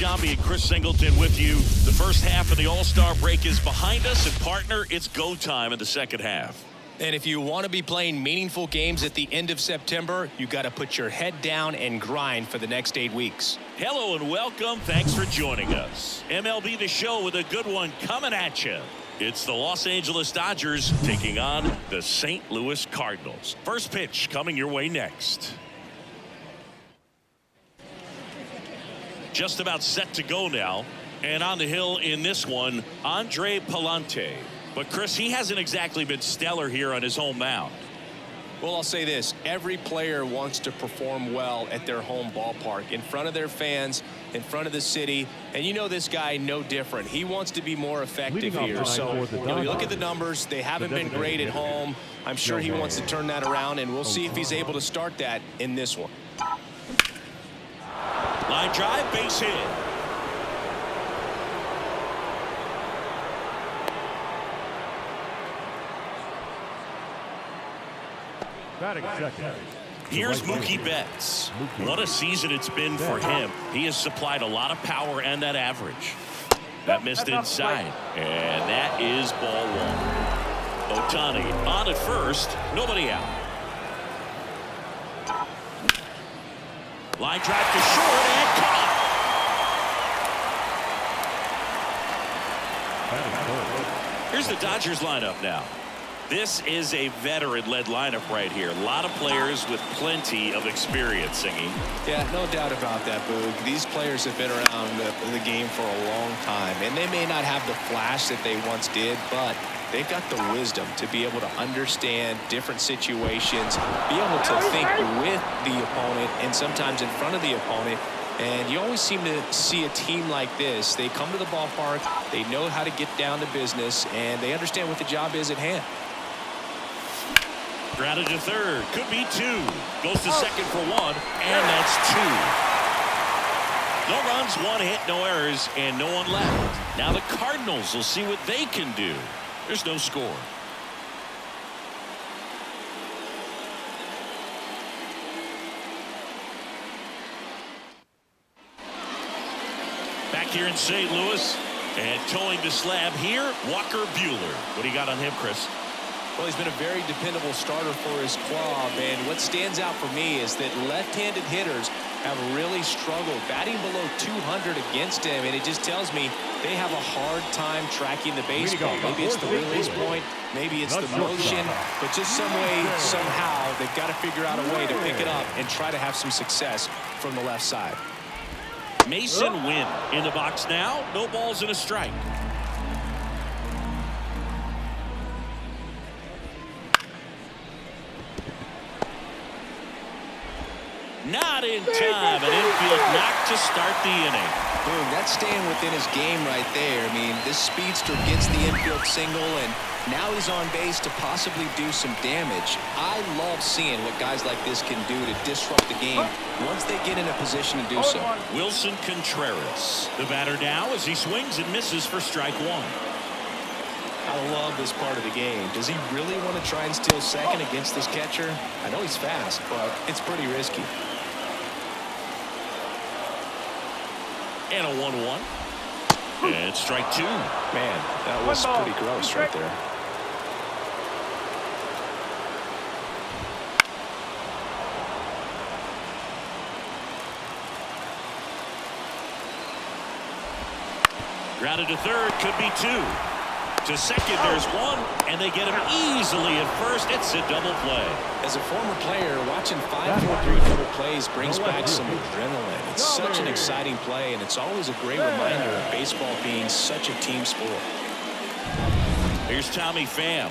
Shambi and Chris Singleton with you. The first half of the All-Star break is behind us, and partner, it's go time in the second half. And if you want to be playing meaningful games at the end of September, you got to put your head down and grind for the next 8 weeks. Hello and welcome. Thanks for joining us. MLB The Show with a good one coming at you. It's the Los Angeles Dodgers taking on the St. Louis Cardinals. First pitch coming your way next. Just about set to go now. And on the hill in this one, Pallante. But, Chris, he hasn't exactly been stellar here on his home mound. Well, I'll say this. Every player wants to perform well at their home ballpark, in front of their fans, in front of the city. And you know this guy no different. He wants to be more effective here. So, you look at the numbers. They haven't been great at home. I'm sure he wants to turn that around, and we'll see if he's able to start that in this one. Line drive, base hit. Here's Mookie Betts. What a season it's been for him. He has supplied a lot of power and that average. That missed inside. And that is ball one. Ohtani on at first. Nobody out. Line drive to short and caught. Here's the Dodgers lineup now. This is a veteran-led lineup right here. A lot of players with plenty of experience, Singing. Yeah, no doubt about that, Boog. These players have been around the game for a long time, and they may not have the flash that they once did, but they've got the wisdom to be able to understand different situations, be able to think with the opponent and sometimes in front of the opponent. And you always seem to see a team like this. They come to the ballpark, they know how to get down to business, and they understand what the job is at hand. Grounded to third. Could be two. Goes to second for one. And that's two. No runs, one hit, no errors, and no one left. Now the Cardinals will see what they can do. There's no score. Back here in St. Louis. And towing the slab here, Walker Buehler. What do you got on him, Chris? Well, he's been a very dependable starter for his club, and what stands out for me is that left-handed hitters have really struggled, batting below 200 against him, and it just tells me they have a hard time tracking the baseball. Maybe it's the release point, maybe it's the motion, but just some way, somehow, they've got to figure out a way to pick it up and try to have some success from the left side. Mason Wynn in the box now. No balls and a strike. Not in time. An infield knock to start the inning. Boom, that's staying within his game right there. I mean, this speedster gets the infield single, and now he's on base to possibly do some damage. I love seeing what guys like this can do to disrupt the game once they get in a position to do so. Wilson Contreras, the batter now as he swings and misses for strike one. I love this part of the game. Does he really want to try and steal second against this catcher? I know he's fast, but it's pretty risky. And a 1-1. And strike two. Man, that was pretty gross right there. Grounded to third, could be two. To second, there's one, and they get him easily at first. It's a double play. As a former player, watching 5-4-3 double plays brings back some adrenaline. It's such an exciting play, and it's always a great reminder of baseball being such a team sport. Here's Tommy Pham.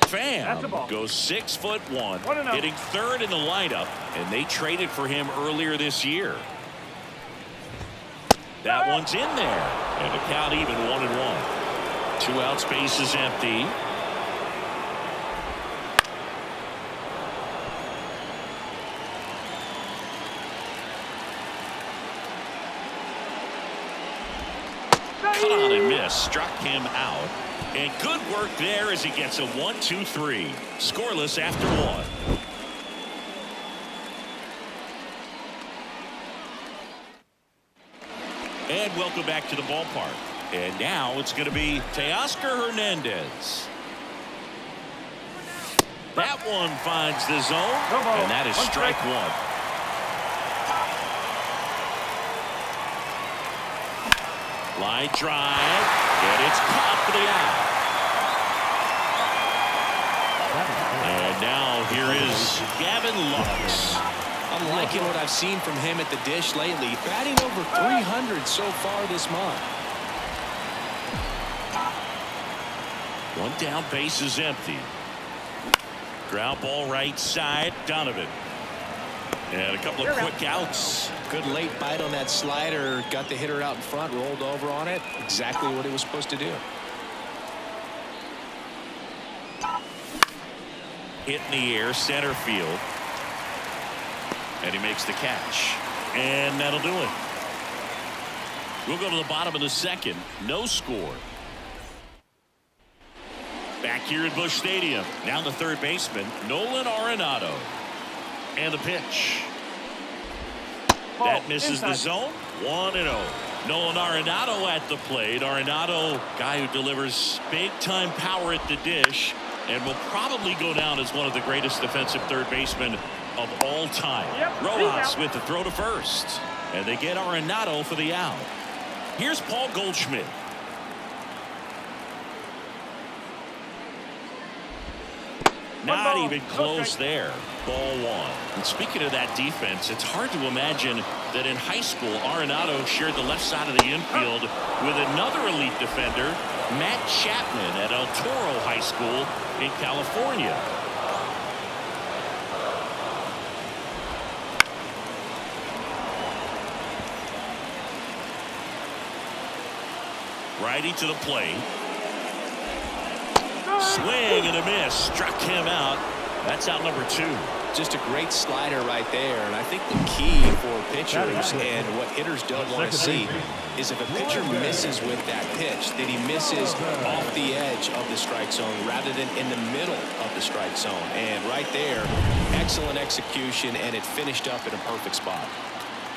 Pham goes 6'1", hitting third in the lineup, and they traded for him earlier this year. That one's in there, and the count even 1-1. 2 outs, base is empty. Cut on and miss, struck him out. And good work there as he gets a 1-2-3. Scoreless after one. And welcome back to the ballpark. And now it's going to be Teoscar Hernandez. That one finds the zone, and that is strike one. Line drive, and it's caught for the out. And now here is Gavin Lux. I'm liking what I've seen from him at the dish lately. Batting over 300 so far this month. One down, base is empty. Ground ball right side, Donovan. And a couple of quick outs. Good late bite on that slider. Got the hitter out in front, rolled over on it. Exactly what he was supposed to do. Hit in the air, center field. And he makes the catch. And that'll do it. We'll go to the bottom of the second. No score. Back here at Busch Stadium. Now the third baseman, Nolan Arenado. And the pitch. That misses the zone. 1-0. Nolan Arenado at the plate. Arenado, guy who delivers big-time power at the dish and will probably go down as one of the greatest defensive third basemen of all time. Rojas with the throw to first. And they get Arenado for the out. Here's Paul Goldschmidt. Not even close there. Ball one. And speaking of that defense, it's hard to imagine that in high school, Arenado shared the left side of the infield with another elite defender, Matt Chapman at El Toro High School in California. Righty to the plate. Swing and a miss. Struck him out. That's out number 2. Just a great slider right there. And I think the key for pitchers and what hitters don't want to see is if a pitcher misses with that pitch, that he misses off the edge of the strike zone rather than in the middle of the strike zone. And right there, excellent execution, and it finished up in a perfect spot.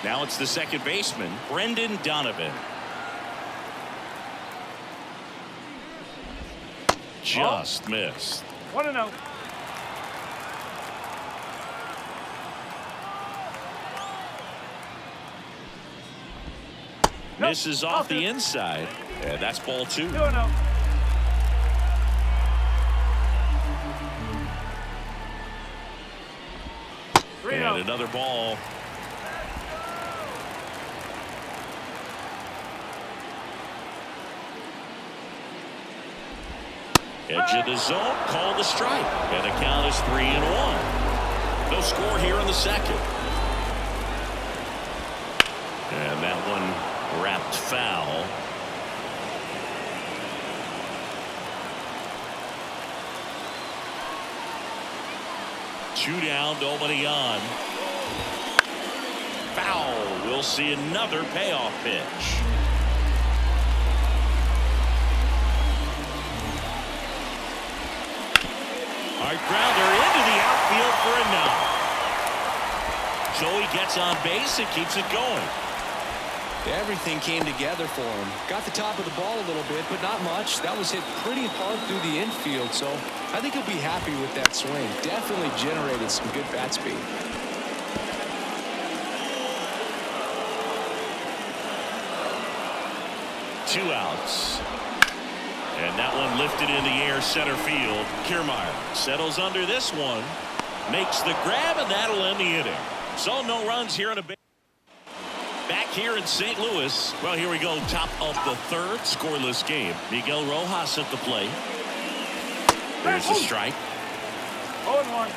Now it's the second baseman, Brendan Donovan. Just missed. 1-0. Misses off the inside. And that's ball 2. 2-0. And another ball. Edge of the zone, called the strike. And the count is 3-1. No score here in the second. And that one wrapped foul. Two down, nobody on. Foul. We'll see another payoff pitch. Hard grounder into the outfield for a knock. Joey gets on base and keeps it going. Everything came together for him. Got the top of the ball a little bit, but not much. That was hit pretty hard through the infield, so I think he'll be happy with that swing. Definitely generated some good bat speed. Two outs. And that one lifted in the air center field. Kiermaier settles under this one. Makes the grab, and that'll end the inning. So no runs here in a big. Back here in St. Louis. Well, here we go. Top of the third. Scoreless game. Miguel Rojas at the plate. There's a strike. 0-1.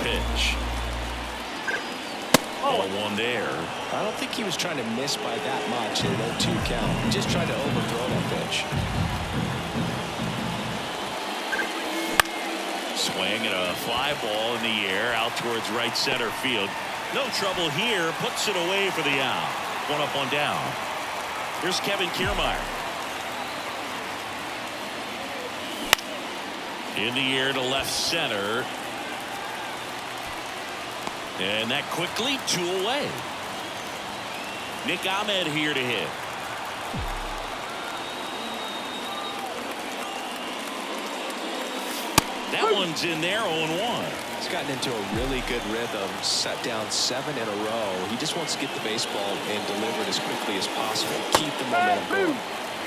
Pitch. Ball one there. I don't think he was trying to miss by that much in an 0-2 count. He just tried to overthrow that pitch. swing and a fly ball in the air out towards right center field. No trouble here. Puts it away for the out. One up, one down. Here's Kevin Kiermaier. In the air to left center. And that quickly 2 away. Nick Ahmed here to hit. That one's in there, 0-1. He's gotten into a really good rhythm, set down 7 in a row. He just wants to get the baseball and deliver it as quickly as possible. Keep the momentum going.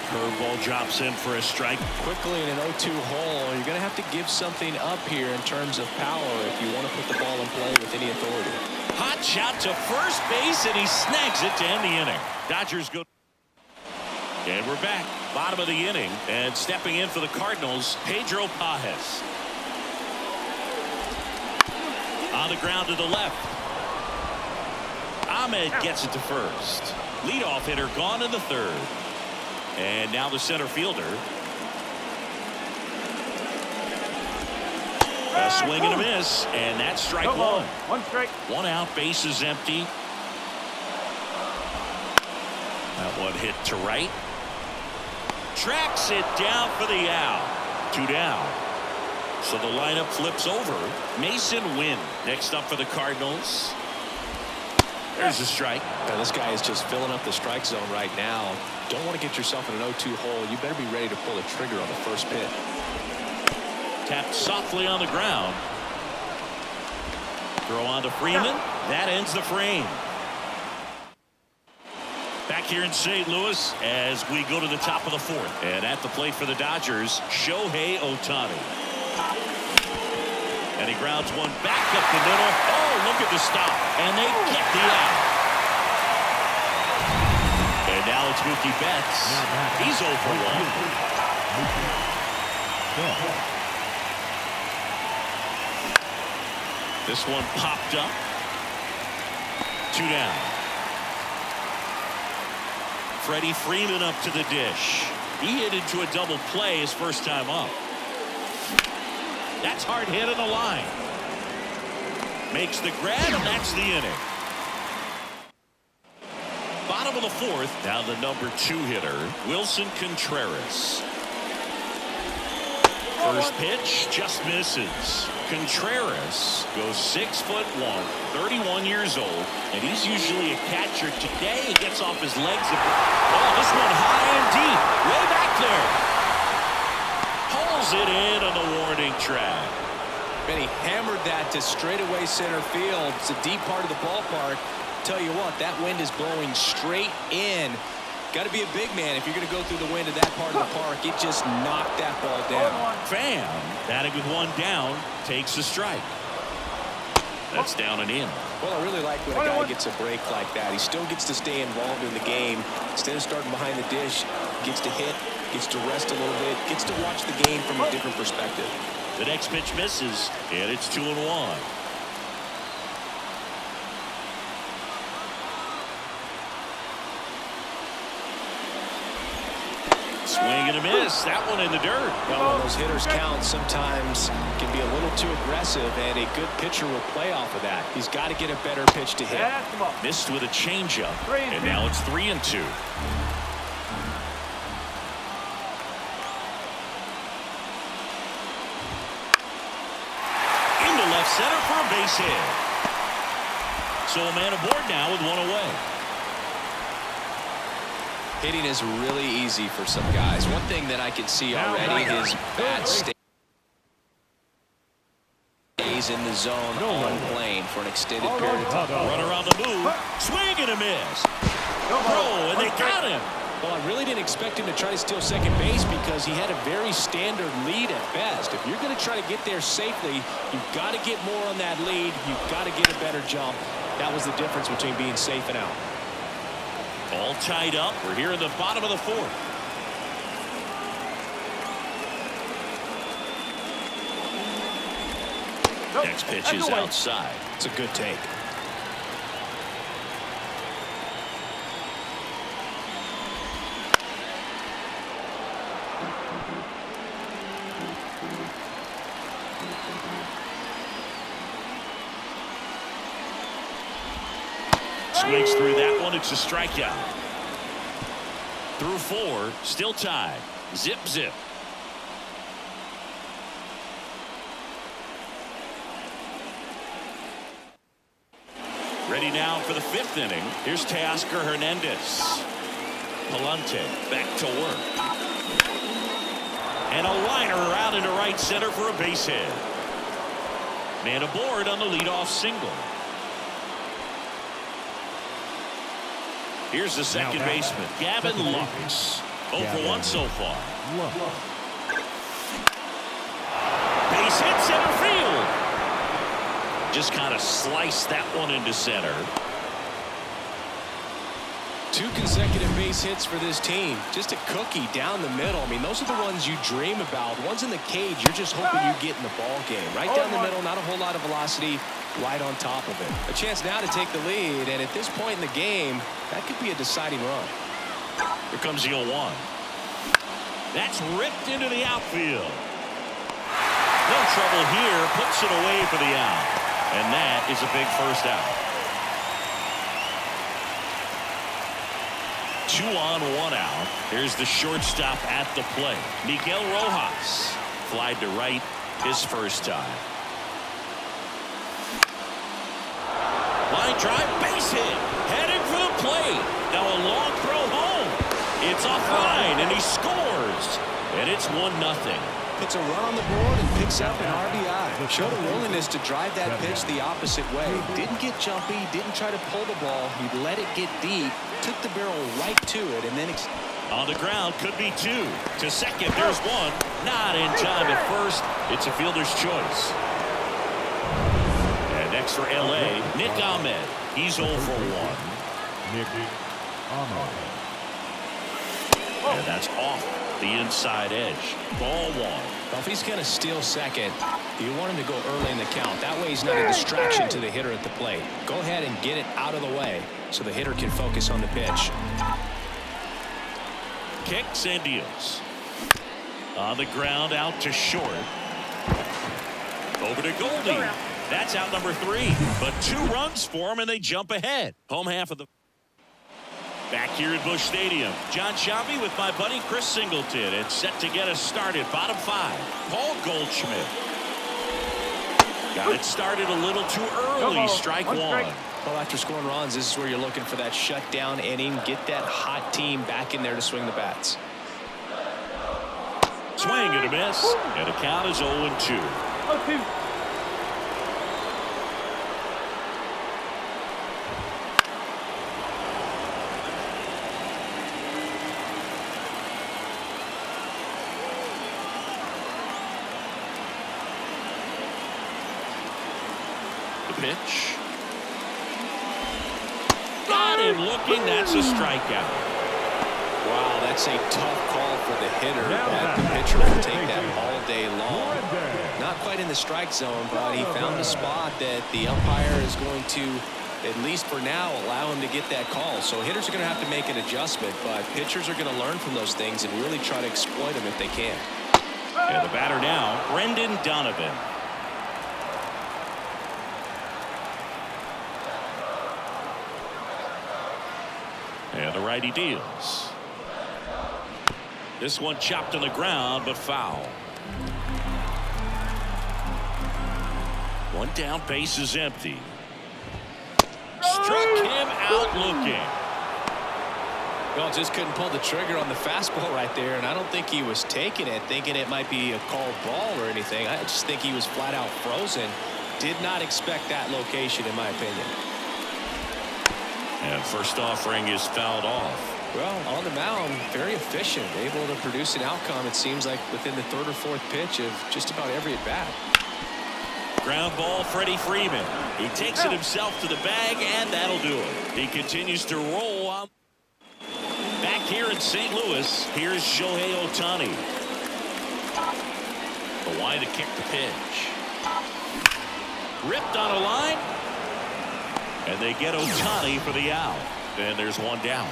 Curveball drops in for a strike. Quickly in an 0-2 hole, you're going to have to give something up here in terms of power if you want to put the ball in play with any authority. Hot shot to first base, and he snags it to end the inning. Dodgers go. And we're back. Bottom of the inning. And stepping in for the Cardinals, Pedro Pajes. On the ground to the left. Ahmed gets it to first. Leadoff hitter gone in the third. And now the center fielder. A swing and a miss, and that's strike one. One strike. One out, base is empty. That one hit to right. Tracks it down for the out. 2 down. So the lineup flips over. Mason Wynn next up for the Cardinals. There's a strike. Now this guy is just filling up the strike zone right now. Don't want to get yourself in an 0-2 hole. You better be ready to pull the trigger on the first pitch. Tapped softly on the ground. Throw on to Freeman. That ends the frame. Back here in St. Louis as we go to the top of the 4th. And at the plate for the Dodgers, Shohei Ohtani. And he grounds one back up the middle. Oh, look at the stop. And they get the out. And now it's Mookie Betts. He's 0 for 1. This one popped up. 2 down. Freddie Freeman up to the dish. He hit into a double play his first time up. That's hard hit on the line. Makes the grab, and that's the inning. Bottom of the 4th, now the number 2 hitter, Wilson Contreras. First pitch just misses. Contreras goes 6'1", 31 years old, and he's usually a catcher. Today he gets off his legs. Oh, this one high and deep, way back there. Pulls it in on the warning track. And he hammered that to straightaway center field. It's a deep part of the ballpark. Tell you what, that wind is blowing straight in. Got to be a big man if you're going to go through the wind of that part of the park. It just knocked that ball down. Pham, batting with 1 down, takes a strike. That's down and in. Well, I really like when a guy gets a break like that. He still gets to stay involved in the game. Instead of starting behind the dish, gets to hit, gets to rest a little bit, gets to watch the game from a different perspective. The next pitch misses, and it's 2-1. Swing and a miss. That one in the dirt. Well, when those hitters count, sometimes can be a little too aggressive, and a good pitcher will play off of that. He's got to get a better pitch to hit. Missed with a changeup, and now it's 3-2. Into left center for a base hit. So a man aboard now with 1 away. Hitting is really easy for some guys. One thing that I can see already is bat stays in the zone on plane for an extended period of time. Run around the move. Swing and a miss. Throw, and they got him. Well, I really didn't expect him to try to steal second base because he had a very standard lead at best. If you're going to try to get there safely, you've got to get more on that lead. You've got to get a better jump. That was the difference between being safe and out. All tied up. We're here in the bottom of the 4th. Next pitch is outside. It's a good take. Swings through that one. It's a strikeout. Through 4, still tied. Zip, zip. Ready now for the 5th inning. Here's Teoscar Hernandez. Pallante back to work. And a liner out into right center for a base hit. Man aboard on the leadoff single. Here's the second baseman, Gavin Lux. 0 for 1 so far. Base hit center field. Just kind of sliced that one into center. 2 consecutive base hits for this team. Just a cookie down the middle. I mean, those are the ones you dream about. Ones in the cage, you're just hoping you get in the ball game. Right down the middle, not a whole lot of velocity, right on top of it. A chance now to take the lead, and at this point in the game, that could be a deciding run. Here comes the 0-1. That's ripped into the outfield. No trouble here. Puts it away for the out. And that is a big first out. 2 on, 1 out. Here's the shortstop at the plate. Miguel Rojas. Flied to right his first time. Line drive, base hit. Heading for the plate. Now a long throw home. It's offline, and he scores. And it's 1-0. Puts a run on the board and picks up an RBI. Showed a willingness to drive that pitch the opposite way. Didn't get jumpy, didn't try to pull the ball. He let it get deep, took the barrel right to it, and then... On the ground, could be 2. To second, there's 1. Not in time at first. It's a fielder's choice. And next for L.A., Nick Ahmed. He's 0 for 1. Nick Ahmed. And that's off the inside edge. Ball 1. Well, if he's going to steal second, you want him to go early in the count. That way he's not a distraction to the hitter at the plate. Go ahead and get it out of the way so the hitter can focus on the pitch. Kicks and deals. On the ground, out to short. Over to Goldie. That's out number 3. But 2 runs for him, and they jump ahead. Home half of the... Back here at Busch Stadium, John Sciambi with my buddy Chris Singleton, and set to get us started. Bottom 5, Paul Goldschmidt. Got it started a little too early. Strike 1. Well, after scoring runs, this is where you're looking for that shutdown inning. Get that hot team back in there to swing the bats. Swing and a miss, and the count is 0-2. Pitch. Got him looking. That's a strikeout. Wow, that's a tough call for the hitter, but the pitcher will take that all day long. Not quite in the strike zone, but he found a spot that the umpire is going to, at least for now, allow him to get that call. So hitters are going to have to make an adjustment, but pitchers are going to learn from those things and really try to exploit them if they can. And the batter now, Brendan Donovan. And the righty deals. This one chopped on the ground, but foul. 1 down, base is empty. Struck him out looking. Well, just couldn't pull the trigger on the fastball right there, and I don't think he was taking it, thinking it might be a called ball or anything. I just think he was flat out frozen. Did not expect that location, in my opinion. And first offering is fouled off. Well, on the mound, very efficient, able to produce an outcome, it seems like, within the 3rd or 4th pitch of just about every at-bat. Ground ball, Freddie Freeman. He takes it himself to the bag, and that'll do it. He continues to roll on. Back here in St. Louis, here's Shohei Ohtani. The line to kick the pitch. Ripped on a line. And they get Ohtani for the out. And there's 1 down.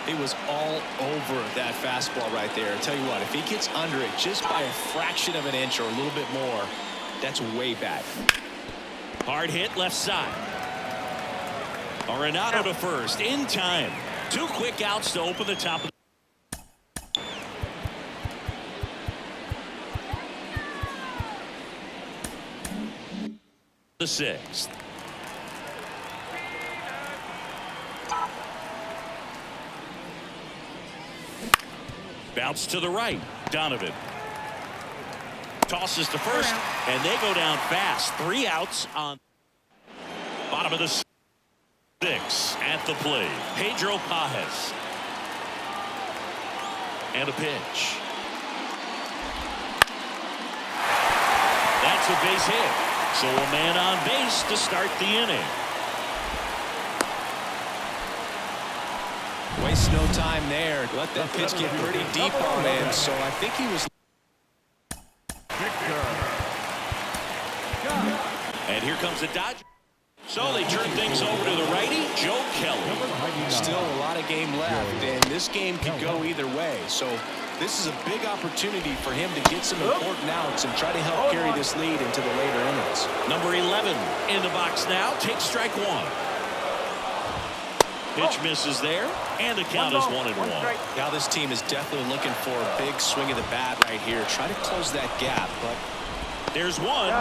He was all over that fastball right there. I tell you what, if he gets under it just by a fraction of an inch or a little bit more, that's way bad. Hard hit left side. Arenado to first in time. 2 quick outs to open the top of the 6th. Bounce to the right. Donovan tosses to first, and they go down fast. 3 outs on bottom of the 6th. At the plate, Pedro Pajes. And a pitch. That's a base hit. So a man on base to start the inning. Waste no time there. Let that pitch get pretty deep on him. So I think he was. And here comes the Dodgers. So they turn things over to the righty, Joe Kelly. Still a lot of game left, and this game could go either way. So this is a big opportunity for him to get some important outs and try to help carry this lead into the later innings. Number 11 in the box now. Takes strike 1. Pitch misses there, and the count is 1-1. Now this team is definitely looking for a big swing of the bat right here. Try to close that gap, but there's one.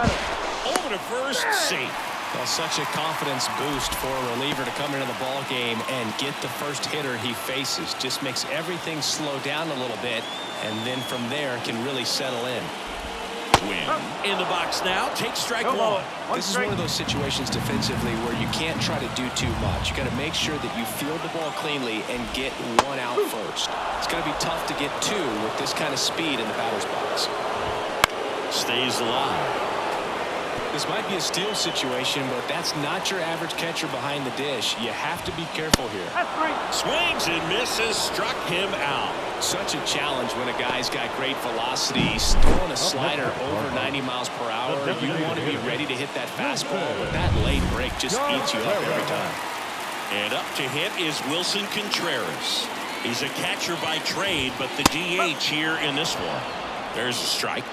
Over to first, safe. Well, such a confidence boost for a reliever to come into the ball game and get the first hitter he faces. Just makes everything slow down a little bit, and then from there can really settle in. Win in the box now. Takes strike 1. This is one of those situations defensively where you can't try to do too much. You got to make sure that you field the ball cleanly and get 1 out first. It's going to be tough to get 2 with this kind of speed in the batter's box. Stays alive. This might be a steal situation, but that's not your average catcher behind the dish. You have to be careful here. Swings and misses. Struck him out. Such a challenge when a guy's got great velocity. He's throwing a slider over 90 miles per hour. You want to be ready to hit that fastball, but that late break just eats you up every time. And up to hit is Wilson Contreras. He's a catcher by trade, but the DH here in this one. There's a strike.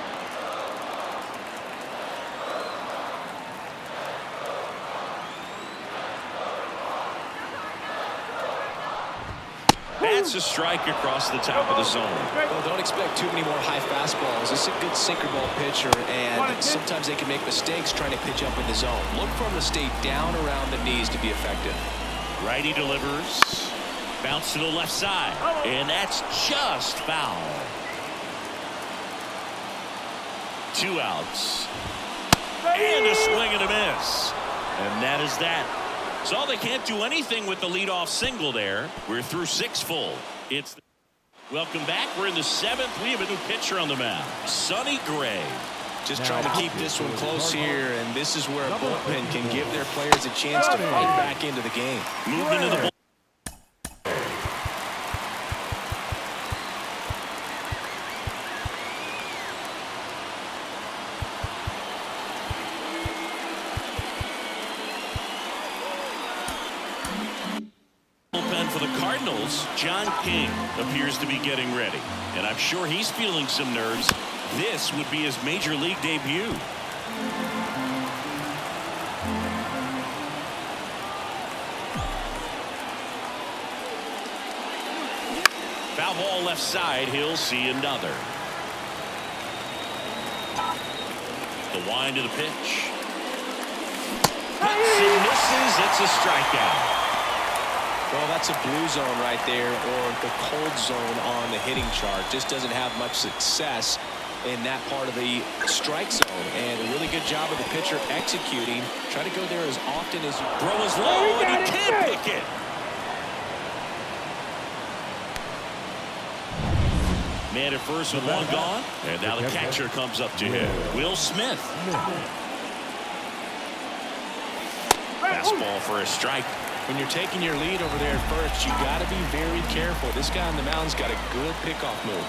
That's a strike across the top of the zone. Well, don't expect too many more high fastballs. This is a good sinker ball pitcher, and sometimes they can make mistakes trying to pitch up in the zone. Look for him to stay down around the knees to be effective. Righty delivers. Bounce to the left side, and that's just foul. 2 outs. And a swing and a miss. And that is that. So they can't do anything with the leadoff single there. We're through 6 full. It's welcome back. We're in the 7th. We have a new pitcher on the mound, Sonny Gray. Just trying to keep this one close here, and this is where a bullpen can give their players a chance to fight back into the game. Moving to the bullpen. For the Cardinals, John King appears to be getting ready, and I'm sure he's feeling some nerves. This would be his major league debut. Foul ball left side. He'll see another. The wind of the pitch. Hits and misses. It's a strikeout. Well, that's a blue zone right there, or the cold zone on the hitting chart. Just doesn't have much success in that part of the strike zone. And a really good job of the pitcher executing. Try to go there as often as you throw is low, and he can't pick it. Man at first with one gone, and now the catcher comes up to him. Will Smith. Fastball for a strike. When you're taking your lead over there at first, you got to be very careful. This guy on the mound's got a good pickoff move.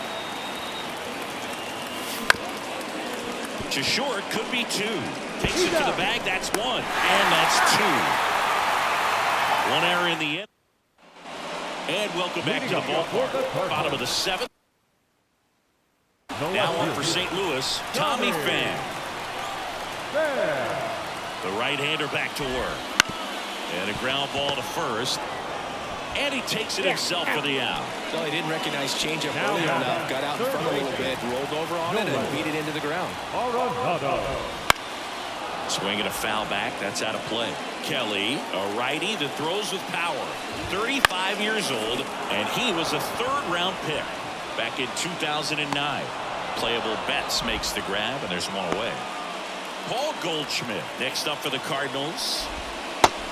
To short, could be 2. Takes it to the bag. That's 1, and that's 2. 1 error in the end. And welcome back to the ballpark. Bottom of the 7th. Now on for St. Louis, Tommy Pham. The right-hander back to work. And a ground ball to first. And he takes it himself for the out. So he didn't recognize changeup early enough. Got out in front a little bit, rolled over on it, and beat it into the ground. Swing and a foul back. That's out of play. Kelly, a righty that throws with power. 35 years old, and he was a third-round pick back in 2009. Playable Betts makes the grab, and there's one away. Paul Goldschmidt next up for the Cardinals.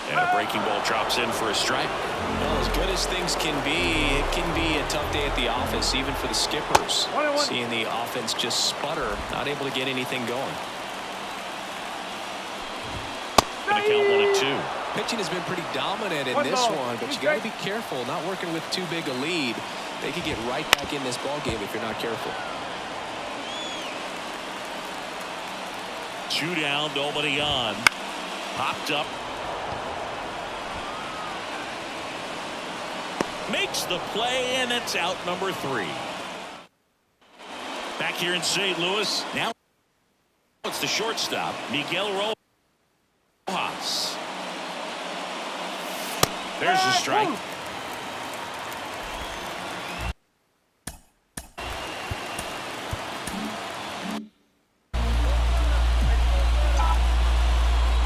And a breaking ball drops in for a strike. Well, as good as things can be, it can be a tough day at the office, even for the skippers. Seeing the offense just sputter, not able to get anything going. Going to count 1-2. Pitching has been pretty dominant in this one, but you got to be careful, not working with too big a lead. They could get right back in this ball game if you're not careful. 2 down, nobody on. Popped up. Makes the play, and it's out number 3. Back here in St. Louis. Now it's the shortstop, Miguel Rojas. There's the strike.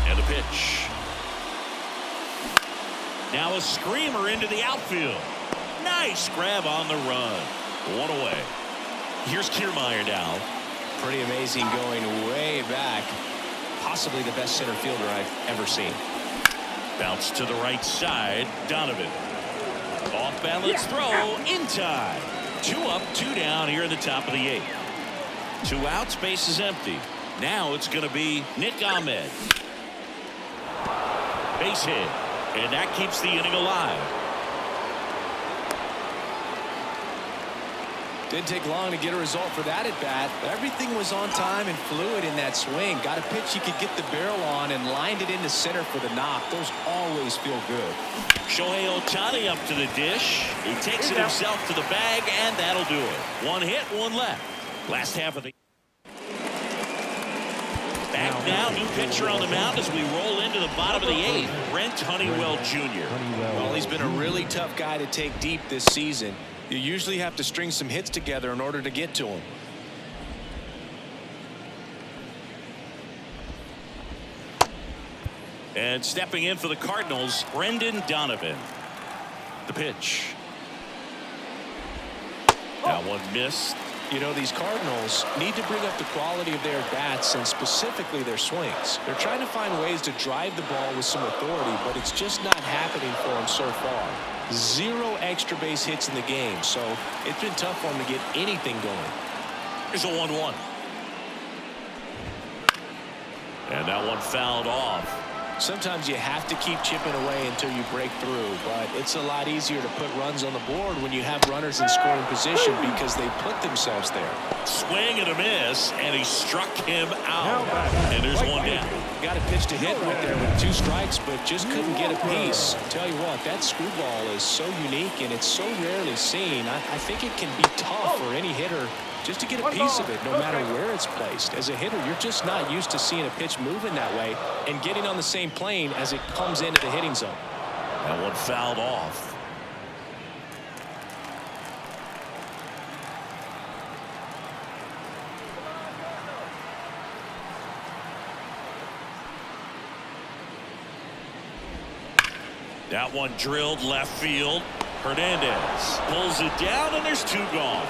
And the pitch. Now a screamer into the outfield. Nice grab on the run. One away. Here's Kiermaier now. Pretty amazing, going way back. Possibly the best center fielder I've ever seen. Bounce to the right side. Donovan. Off balance throw in time. 2 up, 2 down here in the top of the 8th. 2 outs, base is empty. Now it's going to be Nick Ahmed. Base hit. And that keeps the inning alive. Didn't take long to get a result for that at bat. Everything was on time and fluid in that swing. Got a pitch he could get the barrel on and lined it into center for the knock. Those always feel good. Shohei Ohtani up to the dish. He takes it himself to the bag, and that'll do it. 1 hit, 1 left. Last half of the back now, new pitcher on the mound as we roll into the bottom of the 8th. Brent Honeywell Jr. Well, he's been a really tough guy to take deep this season. You usually have to string some hits together in order to get to him. And stepping in for the Cardinals, Brendan Donovan. The pitch. That one missed. You know, these Cardinals need to bring up the quality of their bats and specifically their swings. They're trying to find ways to drive the ball with some authority, but it's just not happening for them so far. 0 extra base hits in the game, so it's been tough for them to get anything going. Here's a 1-1. And that one fouled off. Sometimes you have to keep chipping away until you break through, but it's a lot easier to put runs on the board when you have runners in scoring position because they put themselves there. Swing and a miss, and he struck him out. And there's 1 down. Got a pitch to hit right there with 2 strikes, but just couldn't get a piece. Tell you what, that screwball is so unique and it's so rarely seen. I think it can be tough for any hitter just to get a piece of it, no matter where it's placed. As a hitter, you're just not used to seeing a pitch moving that way and getting on the same plane as it comes into the hitting zone. That one fouled off. That one drilled left field. Hernandez pulls it down, and there's 2 gone.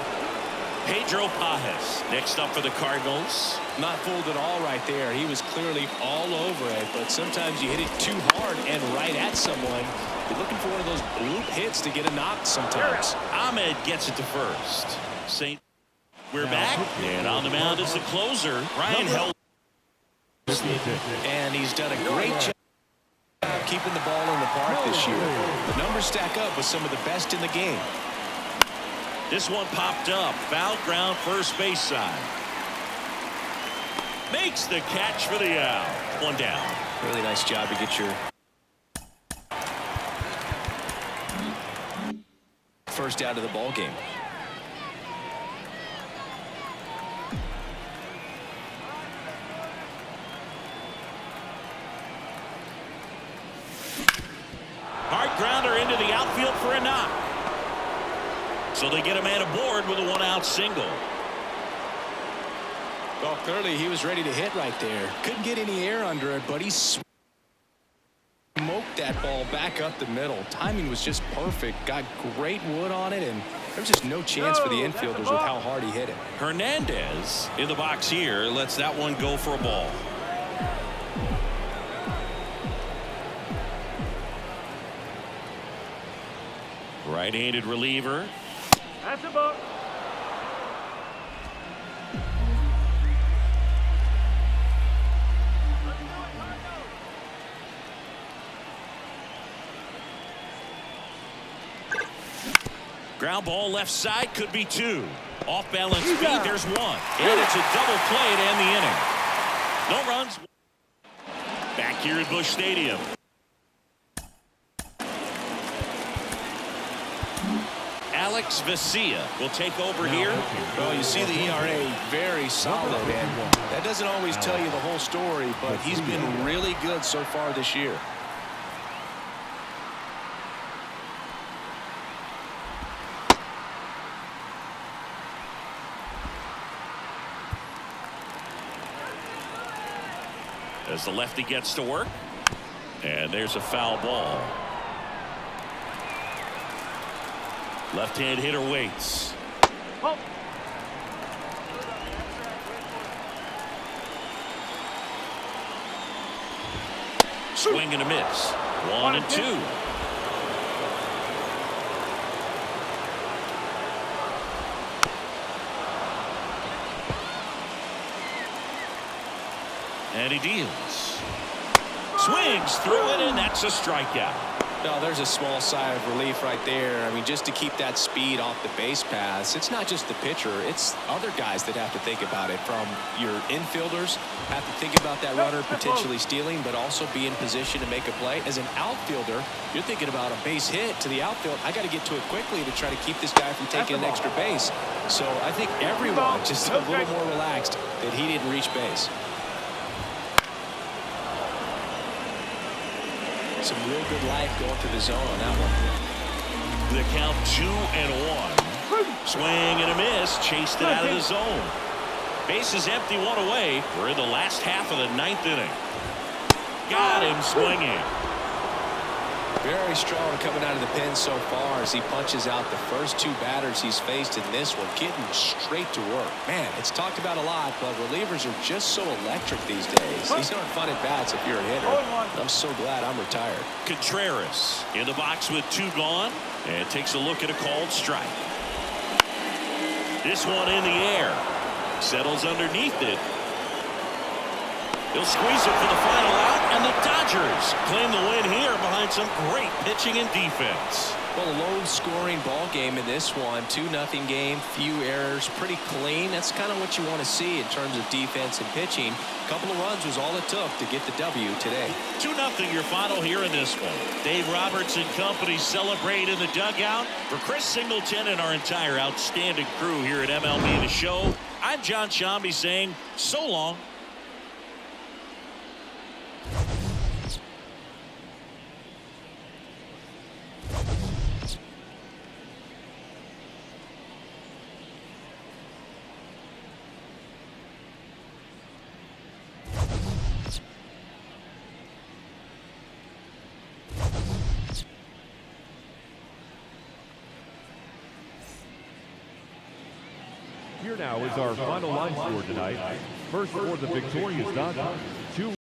Pedro Pajes next up for the Cardinals. Not fooled at all right there. He was clearly all over it, but sometimes you hit it too hard and right at someone. You're looking for one of those bloop hits to get a knock sometimes. Ahmed gets it to first. We're back, and on the mound is the closer, Ryan Held. And he's done a great job keeping the ball in the park this year. The numbers stack up with some of the best in the game. This one popped up. Foul ground, first base side. Makes the catch for the out. 1 down. Really nice job to get your first out of the ball game. into the outfield for a knock. So they get a man aboard with a one-out single. Well, clearly he was ready to hit right there. Couldn't get any air under it, but he smoked that ball back up the middle. Timing was just perfect. Got great wood on it, and there's just no chance for the infielders with how hard he hit it. Hernandez in the box here lets that one go for a ball. Right-handed reliever. That's a ball. Ground ball left side, could be two. Off balance speed, there's one. And it's a double play to end the inning. No runs. Back here at Busch Stadium. Alex Vesia will take over here. Well, you see the ERA very solid, and that doesn't always tell you the whole story, but he's been really good so far this year. As the lefty gets to work, and there's a foul ball. Left-hand hitter waits. Oh. Swing and a miss. 1-2. And he deals. Swings through it, and that's a strikeout. No, there's a small sigh of relief right there. I mean, just to keep that speed off the base paths, it's not just the pitcher, it's other guys that have to think about it. From your infielders, have to think about that runner potentially stealing, but also be in position to make a play. As an outfielder, you're thinking about a base hit to the outfield. I got to get to it quickly to try to keep this guy from taking an extra base. So I think everyone just a little more relaxed that he didn't reach base. Some real good life going to the zone on that one. The count 2-1. Swing and a miss. Chased it out of the zone. Bases empty, one away. We're in the last half of the ninth inning. Got him swinging. Very strong coming out of the pen so far as he punches out the first two batters he's faced in this one, getting straight to work. Man, it's talked about a lot, but relievers are just so electric these days. These aren't fun at bats if you're a hitter. I'm so glad I'm retired. Contreras in the box with two gone and takes a look at a called strike. This one in the air. Settles underneath it. He'll squeeze it for the final out, and the Dodgers claim the win here behind some great pitching and defense. Well, a low-scoring ball game in this one. 2-0 game, few errors, pretty clean. That's kind of what you want to see in terms of defense and pitching. A couple of runs was all it took to get the W today. 2-0 your final here in this one. Dave Roberts and company celebrate in the dugout. For Chris Singleton and our entire outstanding crew here at MLB The Show, I'm John Shambi saying so long. Here now is our final line score tonight. First for the victorious Dodgers,